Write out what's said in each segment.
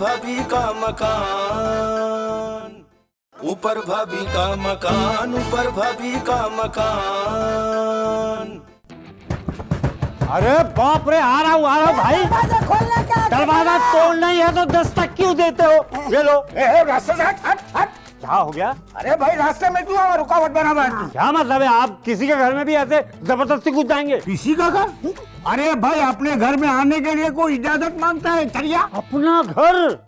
भाभी का मकान, ऊपर भाभी का मकान, ऊपर भाभी का मकान। अरे बाप रे, आ रहा हूँ भाई। खोलना क्या? दरवाजा तोड़ना ही है तो दस्तक क्यों देते हो? ये लो। रास्ते से हट हट हट। क्या हो गया? अरे भाई रास्ते में क्यों रुकावट बना हुआ है? क्या मतलब है, आप किसी के घर में भी ऐसे जबरदस्ती घुस जाएंगे? किसी का घर? अरे भाई अपने घर में आने के लिए कोई इजाजत मांगता है? चलिया अपना घर?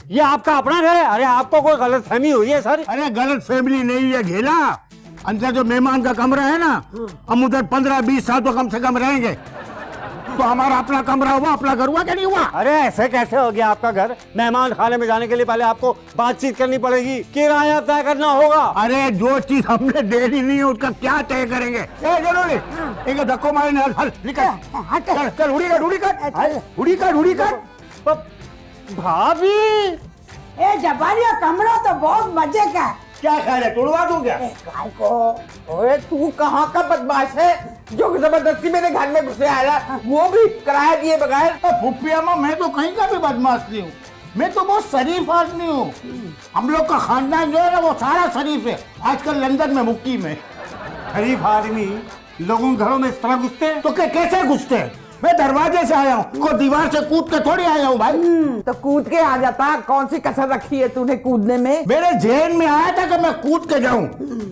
ये आपका अपना घर है? अरे आपको कोई गलत फहमी हुई है सर। अरे गलत फैमिली नहीं है घेला, अंदर जो मेहमान का कमरा है ना, हम उधर 15-20 साल तो कम से कम रहेंगे, तो हमारा अपना कमरा हुआ, अपना घर हुआ क्या नहीं हुआ? अरे ऐसे कैसे हो गया आपका घर? मेहमान खाने में जाने के लिए पहले आपको बातचीत करनी पड़ेगी, किराया तय करना होगा। अरे जो चीज हमने देनी नहीं है उसका क्या तय करेंगे? जरूरी एक धक्को मारे निकल, चल उड़ी कर। भाभी ए जबारिया, कमरा तो बहुत मजे का है। क्या ख्याल है, तोड़वा दूं क्या? काय को? ओए तू कहाँ का बदमाश है जो जबरदस्ती मेरे घर में घुसे आया, वो भी किराया दिए बगैर? फुप्पिया माँ, मैं तो कहीं का भी बदमाश नहीं हूँ, मैं तो बहुत शरीफ आदमी हूँ। हम लोग का खानदान जो है ना वो सारा शरीफ है, आजकल लंदन में मुक्कीम है। शरीफ आदमी लोगों के घरों में इस तरह घुसते हैं? तो कैसे घुसते हैं? मैं दरवाजे से आया हूँ, को दीवार से कूद के थोड़ी आया हूँ भाई। तो कूद के आ जाता, कौन सी कसर रखी है तूने कूदने में? मेरे जेहन में आया था कि मैं कूद के जाऊं,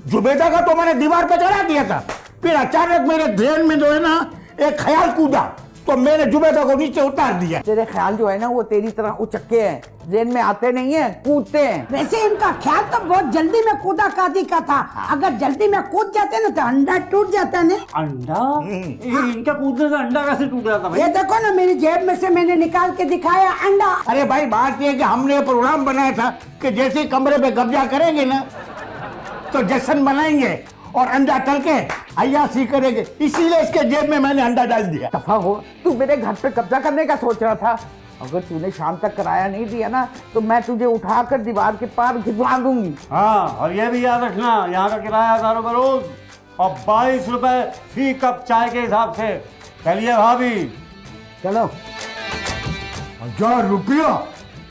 जुबेदा का तो मैंने दीवार पे चढ़ा दिया था, फिर अचानक मेरे जेहन में जो है ना एक ख्याल कूदा, तो मैंने जुबेदा को नीचे उतार दिया। तेरे ख्याल जो है ना वो तेरी तरह उचक्के हैं, जेन में आते नहीं है, कूदते हैं। वैसे इनका ख्याल तो बहुत जल्दी में कूदा कादी का था, अगर जल्दी में कूद जाते ना तो अंडा टूट जाता ना। अंडा? इनका कूदने से अंडा कैसे टूट जाता भाई? ये देखो ना, मेरी जेब में से मैंने निकाल के दिखाया अंडा। अरे भाई बात ये कि हमने प्रोग्राम बनाया था कि जैसे कमरे पे कब्जा करेंगे ना तो जश्न बनाएंगे और अंडा तल के अय्याशी करेंगे, इसीलिए इसके जेब में मैंने अंडा डाल दिया। दफा हो, तू मेरे घर पे कब्जा करने का सोच रहा था? अगर तूने शाम तक किराया नहीं दिया ना तो मैं तुझे उठाकर दीवार के पार भिजवा दूंगी। हाँ, और ये भी याद रखना, यहाँ का किराया 1000 रुपये रोज और 22 रुपए फी कप चाय के हिसाब से। चलिए भाभी चलो। 1000 रुपया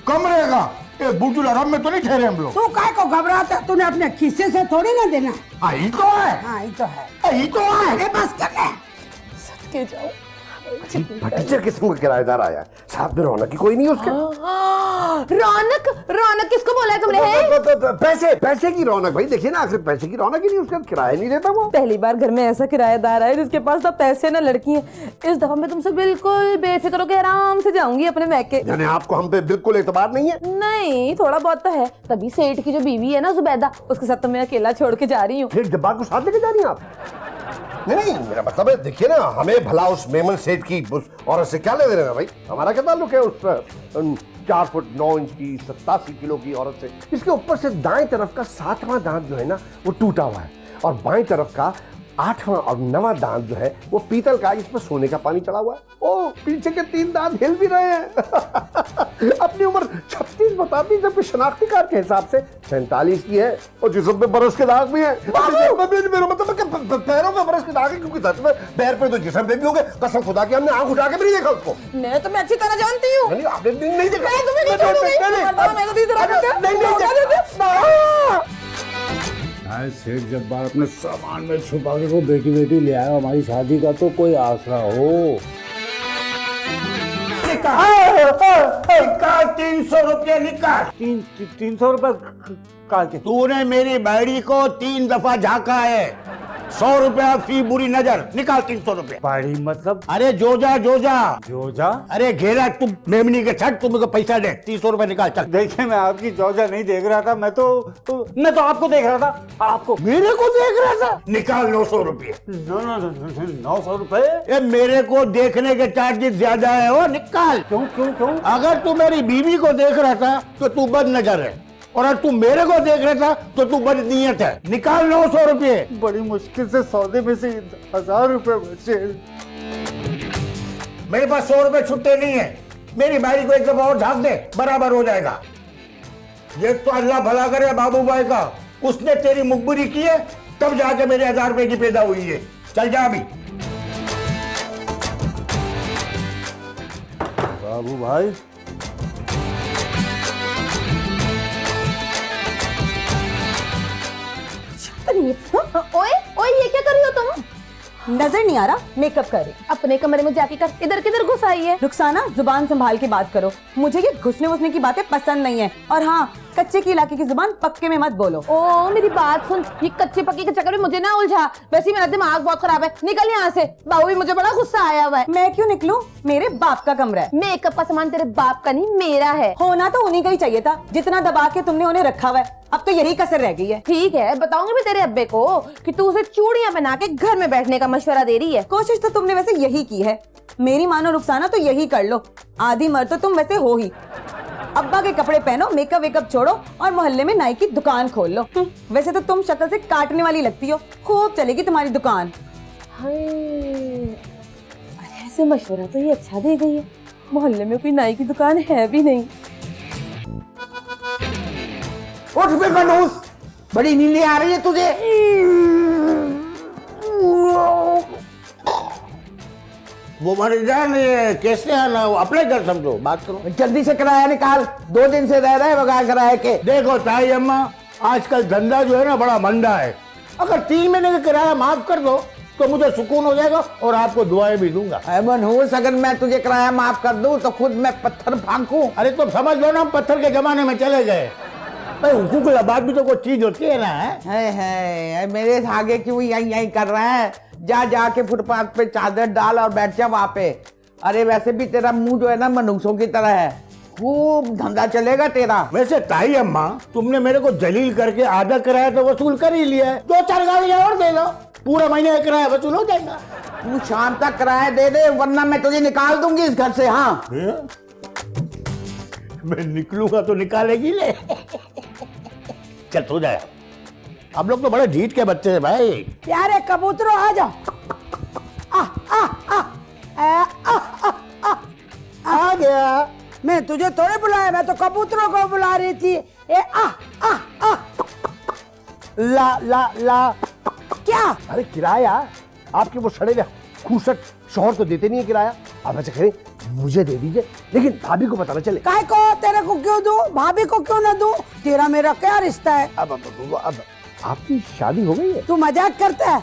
कमरे का? ये बुजुर्ग आराम में तो नहीं ठहरे हम लोग। तू काय को घबराता? तूने अपने खिस्से से थोड़ी ना देना। यही तो है, हाँ ये तो है। यही तो है। अरे बस कर ले। के जाओ। फटीचर किस्म का किराएदार आया है, साथ में रौनक की कोई नहीं उसके। रौनक? रौनक किसको बोला है तुमने? पैसे की रौनक भाई, देखिए ना, आखिर पैसे की रौनक ही नहीं, उसका किराया नहीं देता वो। पहली बार घर में ऐसा किराएदार है जिसके पास ना पैसे ना लड़की है। इस दफा मैं तुमसे बिल्कुल बेफिक्र होकर आराम से जाऊंगी अपने मैके। यानी आपको हम पे बिल्कुल एतबार नहीं है? नहीं, थोड़ा बहुत तो है। तभी सेठ की जो बीवी है ना जुबैदा, उसके साथ तो मैं अकेला छोड़ के जा रही हूँ। फिर जब्बार को साथ लेके जा रही हैं आप? नहीं, मेरा मतलब है, देखिए ना, हमें भला उस मेमन सेठ की उस औरत से क्या ले देना भाई? हमारा क्या ताल्लुक है उस 4 फुट 9 इंच की 87 किलो की औरत से? इसके ऊपर से दाएं तरफ का 7वां दांत जो है ना वो टूटा हुआ है, और बाएं तरफ का 8वां और 9वां दांत जो है वो पीतल का, इस पर सोने का पानी चढ़ा हुआ है। ओ, पीछे के 3 दांत हिल भी रहे हैं। अपनी उम्र 36 बताती, जबकि शनाख्ती कार्ड के हिसाब से 47 की है, और जिस्म पे बरस के दाग भी है। मेरा मतलब पैरों पे बरस के दाग है, क्योंकि सच में पैर पे तो जिस्म पे भी होंगे। कसम खुदा की हमने आंख उठा के भी नहीं देखा उसको। मैं तुम्हें अच्छी तरह जानती हूँ। आपने नहीं देखा? मैं तुम्हें नहीं छोड़ूंगी। सेठ जब्बार अपने सामान में छुपा के को बेटी बेटी ले आया, हमारी शादी का तो कोई आसरा हो। 300 रुपये निकाल। 300 रुपये काल के? तूने मेरी बैड़ी को 3 दफा झांका है, 100 रुपया फी बुरी नजर, निकाल 300 रुपये। बड़ी मतलब? अरे जोजा। जोजा? अरे घेरा, तुम मेमनी के छठ, तुम पैसा दे, 300 रुपये निकाल चल। देखिए, मैं आपकी जोजा नहीं देख रहा था, मैं तो आपको देख रहा था। आपको? मेरे को देख रहा था? निकाल 900 रुपये। 900 रुपये? ये मेरे को देखने के चार्जेस ज्यादा है, वो निकाल। क्यों? अगर तू मेरी बीवी को देख रहा था तो तू बद नजर है, और अगर तू मेरे को देख रहा था तो तू बदनीयत है। निकाल 900 रुपये। बड़ी मुश्किल से सौदे में से 1000 रुपये बचे। मेरे पास 100 रुपये छुट्टे नहीं है, मेरी बाड़ी को एक दफा और झाँक दे, बराबर हो जाएगा। ये तो अल्लाह भला करे बाबू भाई का, उसने तेरी मुखबिरी की है तब जाके मेरे 1000 रुपये की पैदा हुई है। चल जा अभी। बाबू भाई, ओए ओए ये क्या कर रही हो तुम? नजर नहीं आ रहा मेकअप कर रही। अपने कमरे में जाके कर, इधर किधर घुस आई है? रुखसाना जुबान संभाल के बात करो, मुझे ये घुसने घुसने की बातें पसंद नहीं है। और हाँ, कच्चे की इलाके की जुबान पक्के में मत बोलो। ओ मेरी बात सुन, ये कच्चे पक्के के चक्कर में मुझे ना उलझा। वैसे ही मेरा दिमाग बहुत खराब है, निकल यहाँ से। बाबू भी मुझे बड़ा गुस्सा आया हुआ है। मैं क्यों निकलूं? मेरे बाप का कमरा है। मेकअप का सामान तेरे बाप का नहीं मेरा है। होना तो उन्हीं का ही चाहिए था, जितना दबा के तुमने उन्हें रखा हुआ है। अब तो यही कसर रह गई है। ठीक है, बताऊंगी मैं तेरे अब्बे को कि तू उसे चूड़ियां बना के घर में बैठने का मशवरा दे रही है। कोशिश तो तुमने वैसे यही की है। मेरी मानो रुखसाना तो यही कर लो, आधी मर्द तो तुम वैसे हो ही। अब्बा के कपड़े पहनो, मेकअप वेकअप छोड़ो और मोहल्ले में नाई की दुकान खोल लो। वैसे तो तुम शक्ल से काटने वाली लगती हो, खूब चलेगी तुम्हारी दुकान। ऐसे मशवरा तो ये अच्छा दे गई है। मोहल्ले में कोई नाई की दुकान है भी नहीं। उठ बे मनूस, बड़ी नींद आ रही है तुझे। वो मरीजान ये कैसे आना, वो अपने घर समझो, बात करो। जल्दी से किराया निकाल, 2 दिन से रह रहे बगैर किराए के। देखो ताई अम्मा, आजकल धंधा जो है ना बड़ा मंदा है। अगर 3 महीने का किराया माफ कर दो तो मुझे सुकून हो जाएगा और आपको दुआएं भी दूंगा। मनहूस, अगर मैं तुझे किराया माफ कर दूं तो खुद मैं पत्थर फांकूं। अरे तो समझ लो ना, हम पत्थर के जमाने में चले गए। भाई हुकूक लबाद भी तो कोई चीज होती है ना। है मेरे आगे क्यों यही कर रहा है? जा जाके फुटपाथ पे चादर डाल और बैठ जा वहां पे। अरे वैसे भी तेरा मुंह जो है ना मनुष्यों की तरह है, खूब धंधा चलेगा तेरा। वैसे ताई अम्मा, तुमने मेरे को जलील करके आधा किराया तो वसूल कर ही लिया है। 2-4 गाड़ियां और दे दो, पूरा महीने का किराया वसूल हो जाएगा। तू शाम तक किराया दे दे, वरना मैं तुझे निकाल दूंगी इस घर से। हाँ, मैं निकलूंगा तो निकालेगी ले। चल सो जाए, आप लोग तो बड़े ढीठ के बच्चे हैं भाई। प्यारे कबूतरों आ जाओ। आ आ आ आ आ आ आ गया। मैं तुझे थोड़े बुलाया, मैं तो कबूतरों को बुला रही थी। ए आ आ आ ला ला ला। क्या? अरे किराया आपके वो सड़े खूसट शोहर तो देते नहीं है किराया। आप ऐसे करें, मुझे दे दीजिए, लेकिन भाभी को पता ना चले। काय को? तेरे को क्यों दूं? भाभी को क्यों ना दूं? तेरा मेरा क्या रिश्ता है? अब आपकी शादी हो गई है? तू मजाक करता है?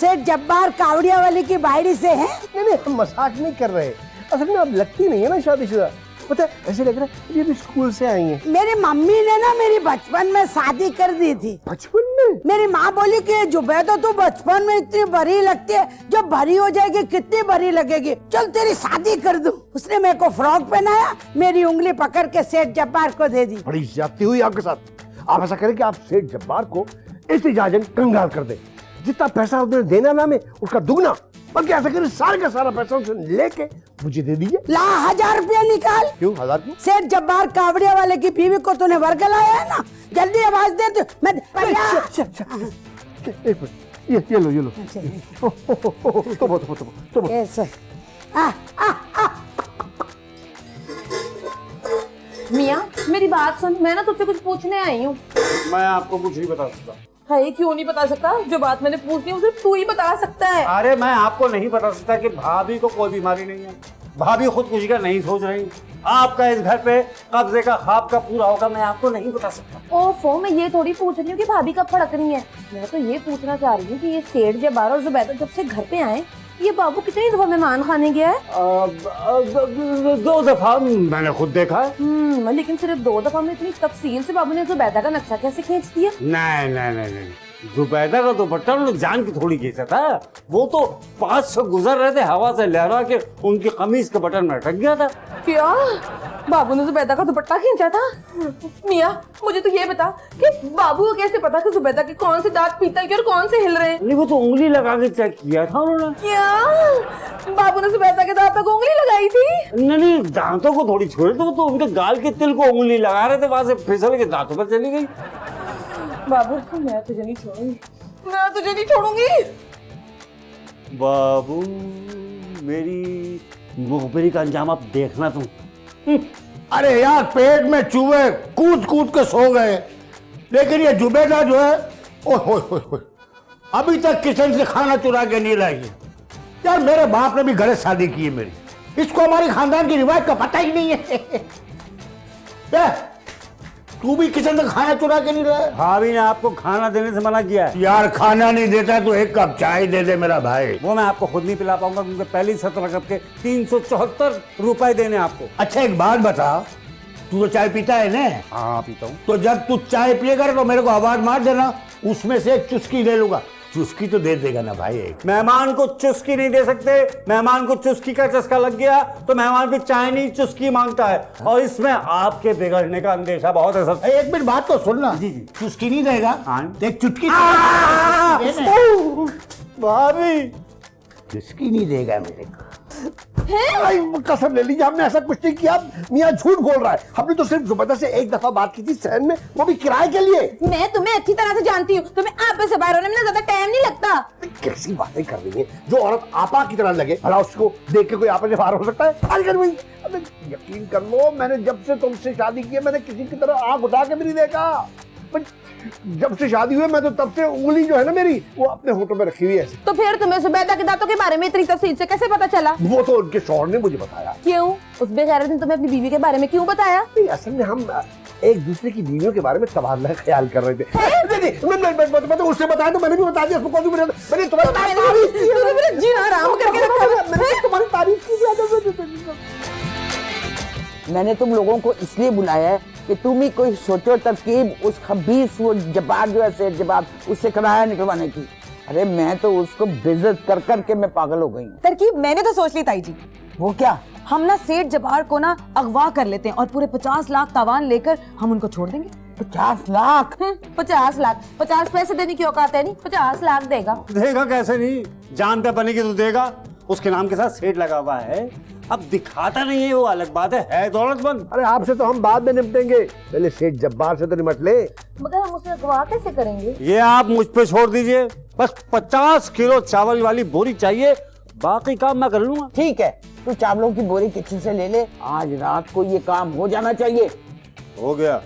सेठ जब्बार कावड़िया वाली की बायरी से है? नहीं, हम मजाक नहीं कर रहे। असल में आप लगती नहीं है ना शादीशुदा। पता है, ऐसे लग रहा है ये भी स्कूल से आई हैं। मेरी मम्मी ने ना मेरी बचपन में शादी कर दी थी। बचपन में? मेरी माँ बोली कि जुबैदा तू बचपन में इतनी बड़ी लगती है, जब बड़ी हो जाएगी कितनी बड़ी लगेगी, चल तेरी शादी कर दूं। उसने मेरे को फ्रॉक पहनाया, मेरी उंगली पकड़ के सेठ जब्बार को दे दी। बड़ी ज्यादती हुई आपके साथ। आप ऐसा करें कि आप सेठ जब्बार को इत्तेजाजन कंगाल कर दें। जितना पैसा उन्हें देना ना में उसका दुगना, बल्कि ऐसा करें सारे का सारा पैसा उनसे लेके मुझे दे दीजिए। ला 1000 रुपया निकाल। क्यों 1000 क्यों? सेठ जब्बार कावड़िया वाले की बीवी को तूने वर्गलाया है ना, जल्दी आवाज दे तू। मैं एक मिनट, ये लो तो ऐसे मियाँ मेरी बात सुन, मैं ना तुझसे कुछ पूछने आई हूँ। मैं आपको कुछ नहीं बता सकता। है क्यों नहीं बता सकता? जो बात मैंने पूछनी है सिर्फ तू ही बता सकता है। अरे मैं आपको नहीं बता सकता कि भाभी को कोई बीमारी नहीं है। भाभी खुदकुशी का नहीं सोच रही। आपका इस घर पे कब्जे का ख्वाब का पूरा होगा, मैं आपको नहीं बता सकता। ओफो, मैं ये थोड़ी पूछ रही हूँ कि भाभी कब फड़क रही है। मैं तो ये पूछना चाह रही हूँ कि ये सेठ जब्बार और जुबैदा जब से घर पे आए, ये बाबू कितनी दफा मेहमान खाने गया है? 2 दफा मैंने खुद देखा है। लेकिन सिर्फ 2 दफा में इतनी तफसील से बाबू ने जुबैदा का नक्शा कैसे खींच दिया? नहीं, जुबैदा का दुपट्टा उन्होंने जान की थोड़ी खींचा था। वो तो 500 गुजर रहे थे, हवा से लहरा के उनकी कमीज के बटन में अटक गया था। क्या बाबू ने जुबैदा का दुपट्टा खींचा था? मियाँ मुझे तो ये बता कि बाबू को कैसे पता कि जुबैदा के कौन से दांत पीतल के और कौन से हिल रहे हैं? नहीं, वो तो उंगली लगा के चेक किया था उन्होंने। क्या बाबू ने जुबैदा के दांतों को उंगली लगाई थी? नहीं, दांतों को थोड़ी छोड़े थे, तो उनके गाल के तिल को उंगली लगा रहे थे, वहां से फिसल के दांतों पर चली गई। बाबू मैं तुझे नहीं छोड़ूंगी, मैं तुझे नहीं छोड़ूंगी। बाबू मेरी मुखबिरी का अंजाम आप देखना तुम। अरे यार, पेट में चूहे कूद कूद के सो गए, लेकिन ये जुबैदा जो है ओह अभी तक किचन से खाना चुरा के नहीं लाई। यार मेरे बाप ने भी गलत शादी की है मेरी, इसको हमारी खानदान की रिवाज का पता ही नहीं है। तू भी किचन से खाना चुरा के नहीं रहा है? भाभी ने आपको खाना देने से मना किया है। यार खाना नहीं देता तो एक कप चाय दे दे मेरा भाई। वो मैं आपको खुद नहीं पिला पाऊंगा क्योंकि पहली 17 कप के 374 रुपए देने आपको। अच्छा एक बात बता, तू तो चाय पीता है ना? हाँ पीता हूँ। तो जब तू चाय पिएगा तो मेरे को आवाज मार देना, उसमें से एक चुस्की ले लूंगा। चुस्की तो दे देगा ना भाई एक। मेहमान को चुस्की नहीं दे सकते, मेहमान को चुस्की का चस्का लग गया तो मेहमान भी चाय नहीं चुस्की मांगता है, और इसमें आपके बिगड़ने का अंदेशा बहुत है सर। एक मिनट बात तो सुनना। जी जी। चुस्की नहीं देगा हाँ। तो एक चुटकी भाभी चुस्की नहीं देगा मेरे को। भाई, कसम ले लीजिए हमने ऐसा कुछ नहीं किया। मियाँ झूठ बोल रहा है। हमने तो सिर्फ जुबैदा से एक दफा बात की थी सहन में, वो भी किराए के लिए। मैं तुम्हें अच्छी तरह से जानती हूँ, तुम्हें आपे से बाहर होने में ज्यादा टाइम नहीं लगता। कैसी बातें कर रही है? जो औरत आपा की तरह लगे, भला उसको देख के कोई आपा से बाहर हो सकता है? अबे यकीन कर लो, मैंने जब से तुमसे शादी की है मैंने किसी की तरह आंख उठा के भी नहीं देखा। जब से शादी हुई मैं तो तब से उंगली जो है ना मेरी वो अपने होठों में रखी हुई है। तो फिर तुम्हें जुबैदा के दांतों के बारे में इतनी तफसील से कैसे पता चला? वो तो उनके शौहर ने मुझे बताया। क्यों? उस बेगैरत ने तुम्हें अपनी बीवी के बारे में क्यों बताया? असल में हम एक दूसरे की बीवियों के बारे में तबादला ख्याल कर रहे थे। नहीं, उससे बताया तो मैंने भी बता दिया। मैंने तुम्हारी जीना हराम करके रखा। तुम्हारी तारीफ की। मैंने तुम लोगों को इसलिए बुलाया है कि तुम ही कोई सोचो तरकीब उस खबीस वो जब्बार जो है सेठ जब्बार, उससे किराया निकलवाने की। अरे मैं तो उसको बेइज्जत कर कर के मैं पागल हो गई हूँ। तरकीब मैंने तो सोच ली ताई जी। वो क्या? हम ना सेठ जबार को ना अगवा कर लेते हैं और पूरे 50 लाख तावान लेकर हम उनको छोड़ देंगे। 50 लाख? 50 लाख? 50 पैसे देने की औकात है नहीं, 50 लाख देगा। देगा कैसे नहीं, जान पे बनेगी तो देगा। उसके नाम के साथ सेठ लगा हुआ है, अब दिखाता नहीं है वो अलग बात है दौलतमंद। अरे आपसे तो हम बाद में निपटेंगे, पहले सेठ जब्बार से तो निपट ले। मगर हम उसे अगवा कैसे करेंगे? ये आप मुझ पे छोड़ दीजिए, बस 50 किलो चावल वाली बोरी चाहिए, बाकी काम मैं कर लूंगा। ठीक है, तू चावलों की बोरी किचन से ले ले, आज रात को ये काम हो जाना चाहिए। हो गया।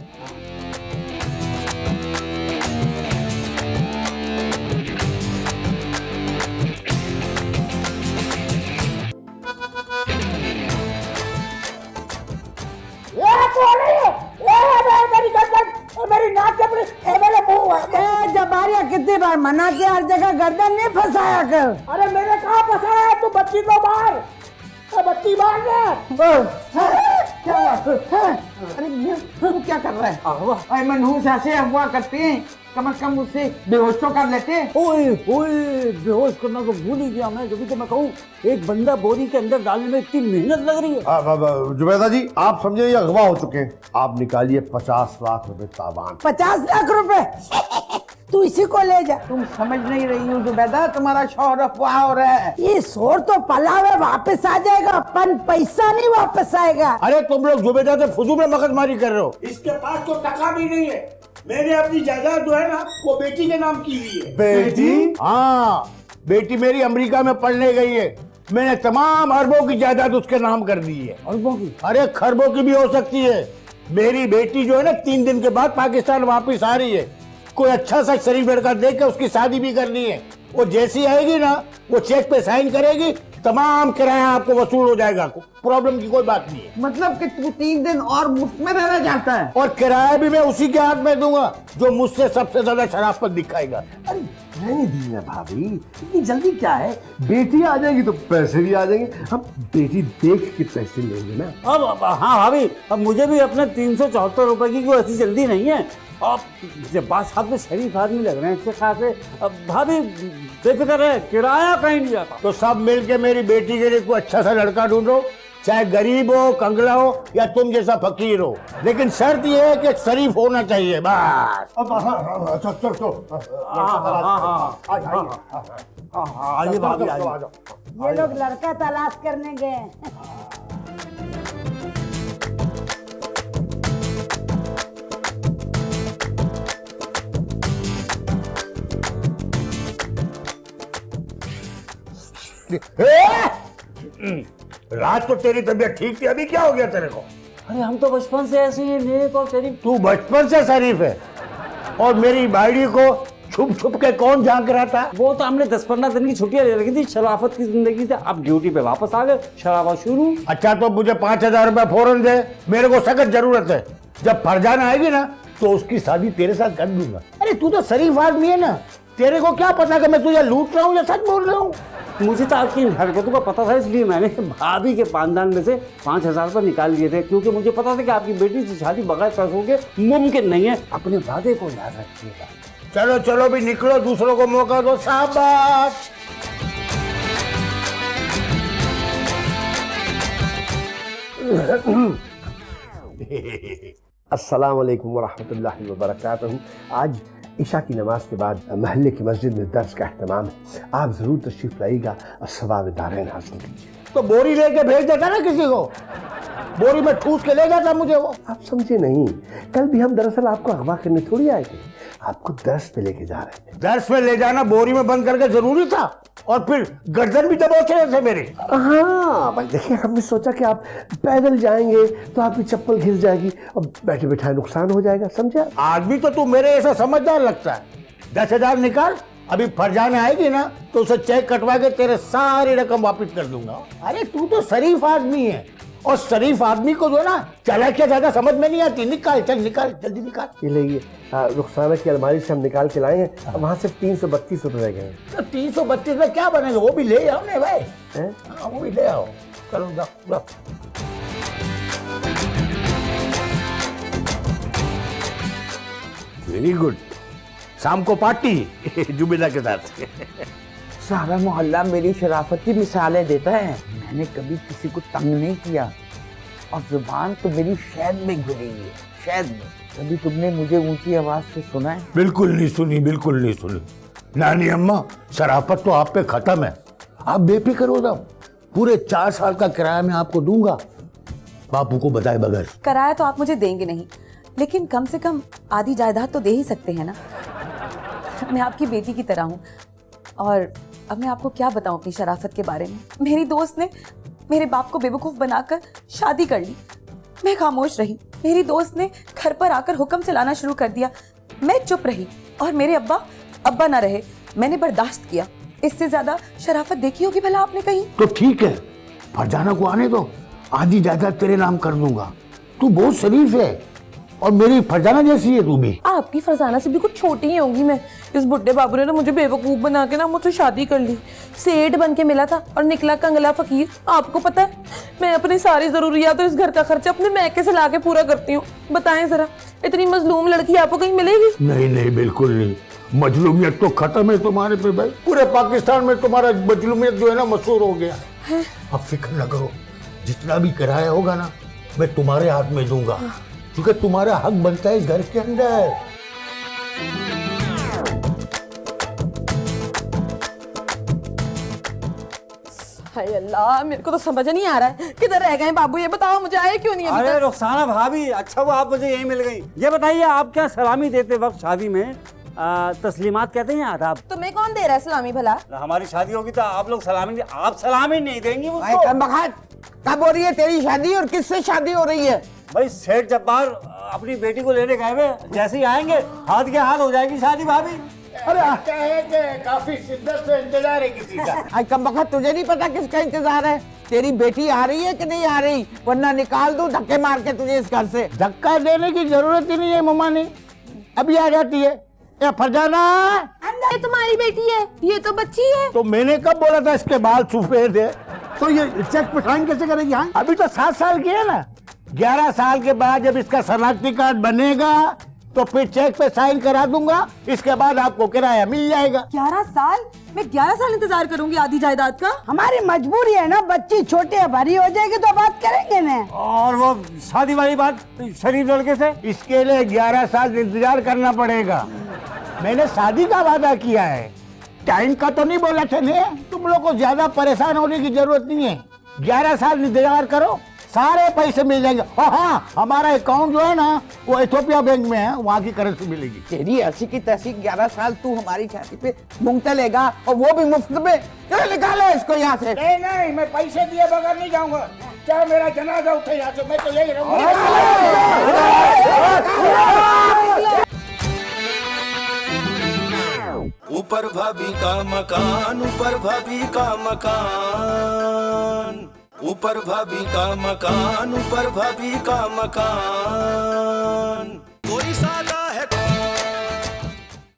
जबारिया कितनी बार मना किया, हर जगह गर्दन नहीं फंसाया कर। अरे मैंने कहाँ फंसाया? तू बच्ची को मार, बच्ची मार क्या हुआ? अरे तू क्या कर रहा है? अरे मनहूस ऐसे अगवा करते हैं, कम से कम उससे बेहोश तो कर लेते। ओए ओए, बेहोश करना तो भूल ही गया मैं। जब तो मैं कहूँ एक बंदा बोरी के अंदर डालने में इतनी मेहनत लग रही है। जुबैदा जी आप समझे ये अगवा हो चुके हैं। आप निकालिए 50 लाख रुपए तावान। 50 लाख रुपए? तू इसी को ले जा। तुम समझ नहीं रही हो जुबैदा, तुम्हारा शौहर अफवाह हो रहा है। ये शोर तो पलावे वापस आ जाएगा, अपन पैसा नहीं वापस आएगा। अरे तुम लोग जुबैदा से फुजूल में मगजमारी कर रहे हो। इसके पास तो टका भी नहीं है। मैंने अपनी जायदाद जो है ना वो बेटी के नाम की हुई है। बेटी? हाँ, बेटी मेरी अमेरिका में पढ़ने गई है। मैंने तमाम अरबों की जायदाद उसके नाम कर दी है। अरबों की? अरे खरबों की भी हो सकती है। मेरी बेटी जो है ना 3 दिन के बाद पाकिस्तान वापस आ रही है। कोई अच्छा सा शरीफ लड़का देख के उसकी शादी भी करनी है। वो जैसी आएगी ना वो चेक पे साइन करेगी, तमाम किराया आपको वसूल हो जाएगा। प्रॉब्लम की कोई बात नहीं है। मतलब कि तू 3 दिन और मुफ्त में रहना चाहता है? और किराया भी मैं उसी के हाथ में दूंगा जो मुझसे सबसे ज्यादा शराफत दिखाएगा। अरे रहने दीजिए भाभी, इतनी जल्दी क्या है? बेटी आ जाएगी तो पैसे भी आ जाएंगे। हम बेटी देख के पैसे लेंगे ना। अब हाँ भाभी, अब मुझे भी अपने 374 रुपए की कोई ऐसी जल्दी नहीं है। अब जब्बार साहब तो शरीफ आदमी लग रहे हैं इसके खासे। अब भाभी बेफिक्र है, किराया कहीं नहीं जाता। तो सब मिलके मेरी बेटी के लिए कोई अच्छा सा लड़का ढूंढो, चाहे गरीब हो, कंगला हो या तुम जैसा फकीर हो, लेकिन शर्त यह है कि शरीफ होना चाहिए बस। आइए भाभी आइए। ये लोग लड़का तलाश करने गए। रात तो तेरी तबीयत ठीक थी, अभी क्या हो गया तेरे को? अरे हम तो बचपन से ऐसे ही नेक और शरीफ। तू बचपन से शरीफ है और मेरी बाड़ी को छुप छुप के कौन झांक रहा था? वो तो हमने 10-15 दिन की छुट्टियां ले रखी थी शराफत की जिंदगी से। अब ड्यूटी पे वापस आ गए, शराफत शुरू। अच्छा तो मुझे 5000 रुपए फौरन दे, मेरे को सख्त जरूरत है। जब फरजाना आएगी ना तो उसकी शादी तेरे साथ कर दूंगा। अरे तू तो शरीफ आदमी है ना, तेरे को क्या पता कि मैं तुझे लूट रहा हूँ या सच बोल रहा हूँ। मुझे तो आपकी इन हरकतों का पता था, इसलिए मैंने भाभी के पानदान में से 5,000 रुपये निकाल लिए थे, क्योंकि मुझे पता था कि आपकी बेटी से शादी बगैर पैसों के मुमकिन नहीं है। अपने वादे को याद रखिएगा। चलो चलो भी निकलो, दूसरों को मौका दो। शाबाश। अस्सलाम वालेकुम वरहमतुल्लाहि वबरकातुहू। आज ईशा की नमाज के बाद महल्ले की मस्जिद में दर्स का अहतमाम है, आप ज़रूर तशरीफ़ लाइएगा और सवाब दारैन हासिल कीजिए। तो बोरी लेके भेज देता ना किसी को, बोरी में ठूस के ले जाता मुझे वो। आप समझे नहीं, कल भी हम दरअसल आपको अगवा करने थोड़ी आए थे, आपको दर्स पे लेके जा रहे थे। दर्स में ले जाना बोरी में बंद करके जरूरी था, और फिर गर्दन भी दबोचे रहे थे मेरे। हाँ भाई देखिए, हमने सोचा कि आप पैदल जाएंगे तो आपकी चप्पल घिस जाएगी और बैठे बैठाए नुकसान हो जाएगा, समझा? आदमी तो तू मेरे ऐसा समझदार लगता है। 10,000 निकाल, अभी फरजाना आएगी ना तो उसे चेक कटवा के तेरे सारी रकम वापिस कर दूंगा। अरे तू तो शरीफ आदमी है, और शरीफ आदमी को जो ना चालाकियां ज्यादा समझ में नहीं आती। निकाल, चल निकाल, जल्दी निकाल। ये लीजिए, रुखसाना की अलमारी से हम निकाल के लाए हैं, वहाँ सिर्फ 332 रुपये रह गए हैं। तो 332 में क्या बनेगा, वो भी ले आओ ना भाई। हाँ, वो भी ले आओ। चलो जाओ। वेरी गुड, शाम को पार्टी जुबेदा के साथ। सारा मोहल्ला मेरी शराफत की मिसालें देता है। मैंने कभी किसी को तंग नहीं किया, और जुबान तो मेरी शहद में घुली है, शहद में। कभी तुमने मुझे ऊंची आवाज से सुना है? बिल्कुल नहीं सुनी, बिल्कुल नहीं सुनी। नानी अम्मा, शराफत तो आप पे खत्म है, आप बेफिक्र हो जाओ। पूरे 4 साल का किराया मैं आपको दूंगा, बापू को बताए बगैर। किराया तो आप मुझे देंगे नहीं, लेकिन कम से कम आधी जायदाद तो दे ही सकते हैं ना। मैं आपकी बेटी की तरह हूँ, और अब मैं आपको क्या बताऊं अपनी शराफत के बारे में। मेरी दोस्त ने मेरे बाप को बेवकूफ़ बनाकर शादी कर ली, मैं खामोश रही। मेरी दोस्त ने घर पर आकर हुक्म चलाना शुरू कर दिया, मैं चुप रही, और मेरे अब्बा ना रहे, मैंने बर्दाश्त किया। इससे ज्यादा शराफत देखी होगी भला आपने कहीं? तो ठीक है, फरजाना को आने दो, आधी जायदाद तेरे नाम कर दूंगा। तू बहुत शरीफ है, और मेरी फरजाना जैसी है तू भी। आपकी फरजाना से भी कुछ छोटी ही होंगी मैं। इस बुड्ढे बाबू ने ना मुझे बेवकूफ बना के ना मुझसे शादी कर ली। सेठ बन के मिला था और निकला कंगला फकीर। आपको पता है, मैं अपनी सारी जरूरियात और इस घर का खर्चा अपने मैके से लाके पूरा करती हूँ। बताएं जरा, इतनी मजलूम लड़की आपको कहीं मिलेगी? नहीं नहीं, बिल्कुल नहीं। मजलूमियत तो खत्म है तुम्हारे पे भाई। पूरे पाकिस्तान में तुम्हारा मजलूमियत जो है ना मशहूर हो गया है। अब फिक्र न करो, जितना भी किराया होगा ना मैं तुम्हारे हाथ में दूंगा, क्योंकि तुम्हारा हक बनता है इस घर के अंदर। हाय अल्लाह, मेरे को तो समझ नहीं आ रहा है किधर रह गए बाबू, ये बताओ मुझे, आए क्यों नहीं अभी अरे तक? रुखसाना भाभी, अच्छा वो आप मुझे यही मिल गई। ये बताइए, आप क्या सलामी देते वक्त शादी में तस्लीमात कहते हैं आदाब? तुम्हें कौन दे रहा है सलामी भला? हमारी शादी होगी तो आप लोग सलामी, आप सलामी नहीं देंगी भाई मुझको। कब हो रही है तेरी शादी, और किससे शादी हो रही है? भाई सेठ जब्बार अपनी बेटी को लेने गए हुए, जैसे ही आएंगे हाथ के हाथ हो जाएगी शादी भाभी। अरे क्या है कि काफी शिद्दत से इंतजार है किसी का। आई कम बखत, तुझे नहीं पता किसका इंतजार है? तेरी बेटी आ रही है कि नहीं आ रही, वरना निकाल दूं धक्के मार के तुझे इस घर से। धक्का देने की जरूरत ही नहीं है मम्मा ने, अभी आ जाती है। ए फरजाना, ये तुम्हारी बेटी है, ये तो बच्ची है। तो मैंने कब बोला था इसके बाल सफेद है? तो ये चेक पे साइन कैसे करेगी? हाँ, अभी तो 7 साल की है ना। 11 साल के बाद जब इसका शनाख्ती कार्ड बनेगा तो फिर चेक पे साइन करा दूंगा, इसके बाद आपको किराया मिल जाएगा। 11 साल? मैं 11 साल इंतजार करूंगी आधी जायदाद का? हमारी मजबूरी है ना, बच्ची छोटी है, बड़ी हो जाएगी तो बात करेंगे ना। और वो शादी वाली बात शरीफ लड़के से? इसके लिए 11 साल इंतजार करना पड़ेगा। मैंने शादी का वादा किया है, टाइम का तो नहीं बोला था ने। तुम लोग को ज्यादा परेशान होने की जरूरत नहीं है, 11 साल इंतजार करो, सारे पैसे मिल जाएंगे। और हाँ, हमारा अकाउंट जो है ना वो इथियोपिया बैंक में है, वहाँ की करेंसी मिलेगी। तेरी ऐसी की तैसी 11 साल तू हमारी छाती पे मूंगते लेगा, और वो भी मुफ्त में। चलो निकालो इसको यहाँ से। नहीं नहीं, मैं पैसे दिए बगैर नहीं जाऊंगा, चाहे मेरा जनाजा उठे यहाँ से, मैं तो यही रहूंगा। ऊपर भाभी का मकान, ऊपर भाभी का मकान, ऊपर भाभी का मकान, ऊपर भाभी का मकान।